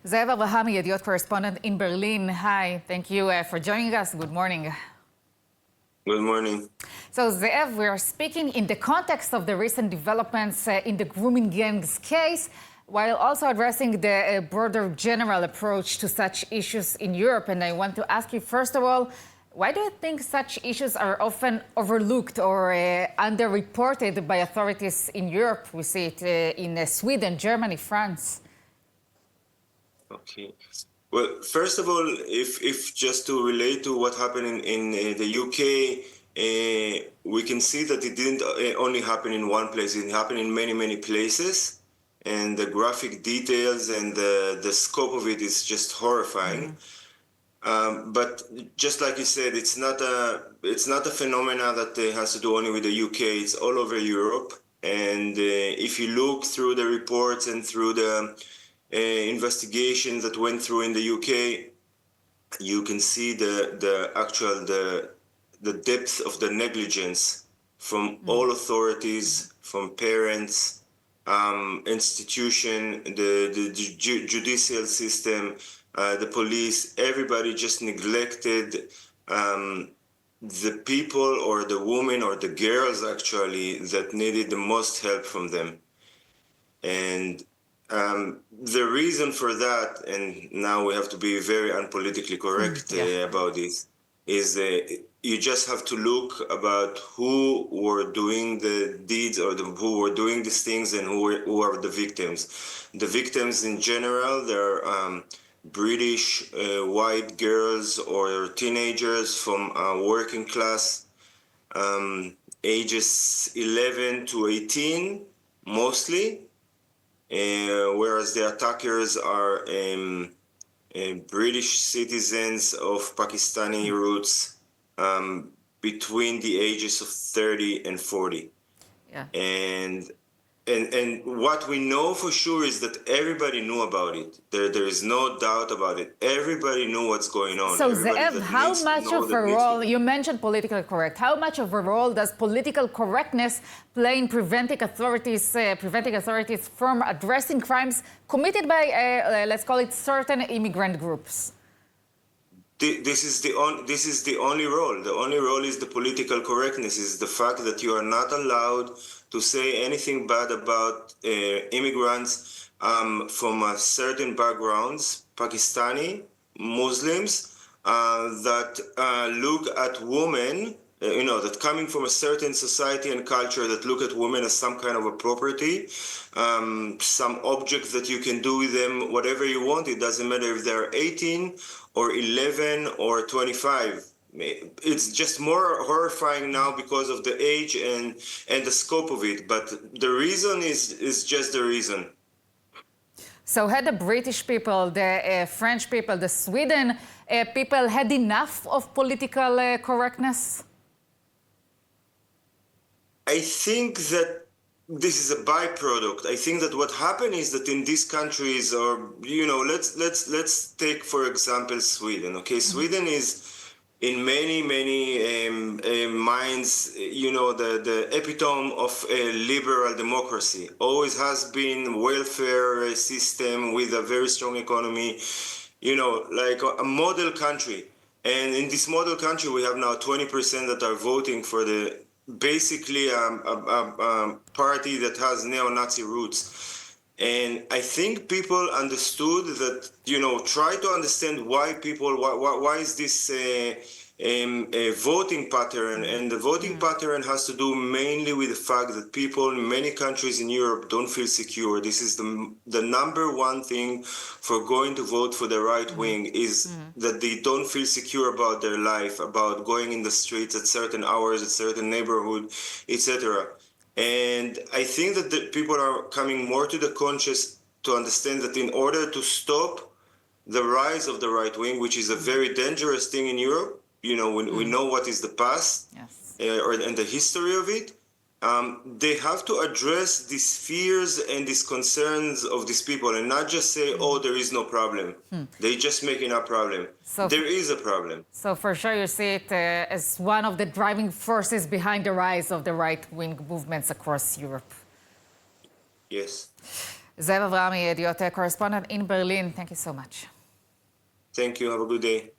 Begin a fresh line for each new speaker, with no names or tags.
Ze'ev Ynet correspondent in Berlin. Hi, thank you for joining us. Good morning.
Good morning.
So, Ze'ev, we are speaking in the context of the recent developments in the grooming gangs case, while also addressing the broader general approach to such issues in Europe. And I want to ask you, first of all, why do you think such issues are often overlooked or underreported by authorities in Europe? We see it in Sweden, Germany, France.
Okay. Well, first of all, if just to relate to what happened in the UK, we can see that it didn't only happen in one place. It happened in many, many places. And the graphic details and the scope of it is just horrifying. But just like you said, it's not a phenomena that has to do only with the UK. It's all over Europe. And if you look through the reports and through the investigation that went through in the UK, you can see the depth of the negligence from all authorities, from parents, institution, the judicial system, the police. Everybody just neglected the people or the women or the girls actually that needed the most help from them. And the reason for that, and now we have to be very unpolitically correct about this, is you just have to look about who were doing the deeds or who were doing these things and who are the victims. The victims in general, they're British white girls or teenagers from working class, ages 11 to 18 mostly. Whereas the attackers are British citizens of Pakistani roots between the ages of 30 and 40.
Yeah.
And what we know for sure is that everybody knew about it. There is no doubt about it. Everybody knew what's going on.
So, Ze'ev, how much of a role, you mentioned politically correct, how much of a role does political correctness play in preventing authorities from addressing crimes committed by, let's call it, certain immigrant groups?
This is the only role. The only role is the political correctness, is the fact that you are not allowed to say anything bad about immigrants from certain backgrounds, Pakistani, Muslims, that look at women, that coming from a certain society and culture that look at women as some kind of a property, some object that you can do with them whatever you want. It doesn't matter if they're 18 or 11 or 25. It's just more horrifying now because of the age and the scope of it. But the reason is just the reason.
So had the British people, the French people, the Sweden people had enough of political correctness?
I think that this is a byproduct. I think that what happened is that in these countries, or let's take for example Sweden. Okay, Sweden is in many minds, the epitome of a liberal democracy. Always has been welfare system with a very strong economy. Like a model country. And in this model country, we have now 20% that are voting for the basically a party that has neo-Nazi roots. And I think people understood that, try to understand why is this a voting pattern. And the voting pattern has to do mainly with the fact that people in many countries in Europe don't feel secure. This is the number one thing for going to vote for the right wing, is that they don't feel secure about their life, about going in the streets at certain hours, at certain neighborhood, etc. And I think that the people are coming more to the conscious to understand that in order to stop the rise of the right wing, which is a very dangerous thing in Europe, we know what is the past, and the history of it. They have to address these fears and these concerns of these people and not just say, oh, there is no problem. They're just making a problem. So there is a problem.
So for sure you see it as one of the driving forces behind the rise of the right-wing movements across Europe.
Yes.
Ze'ev Avrami, Ynet correspondent in Berlin, thank you so much.
Thank you. Have a good day.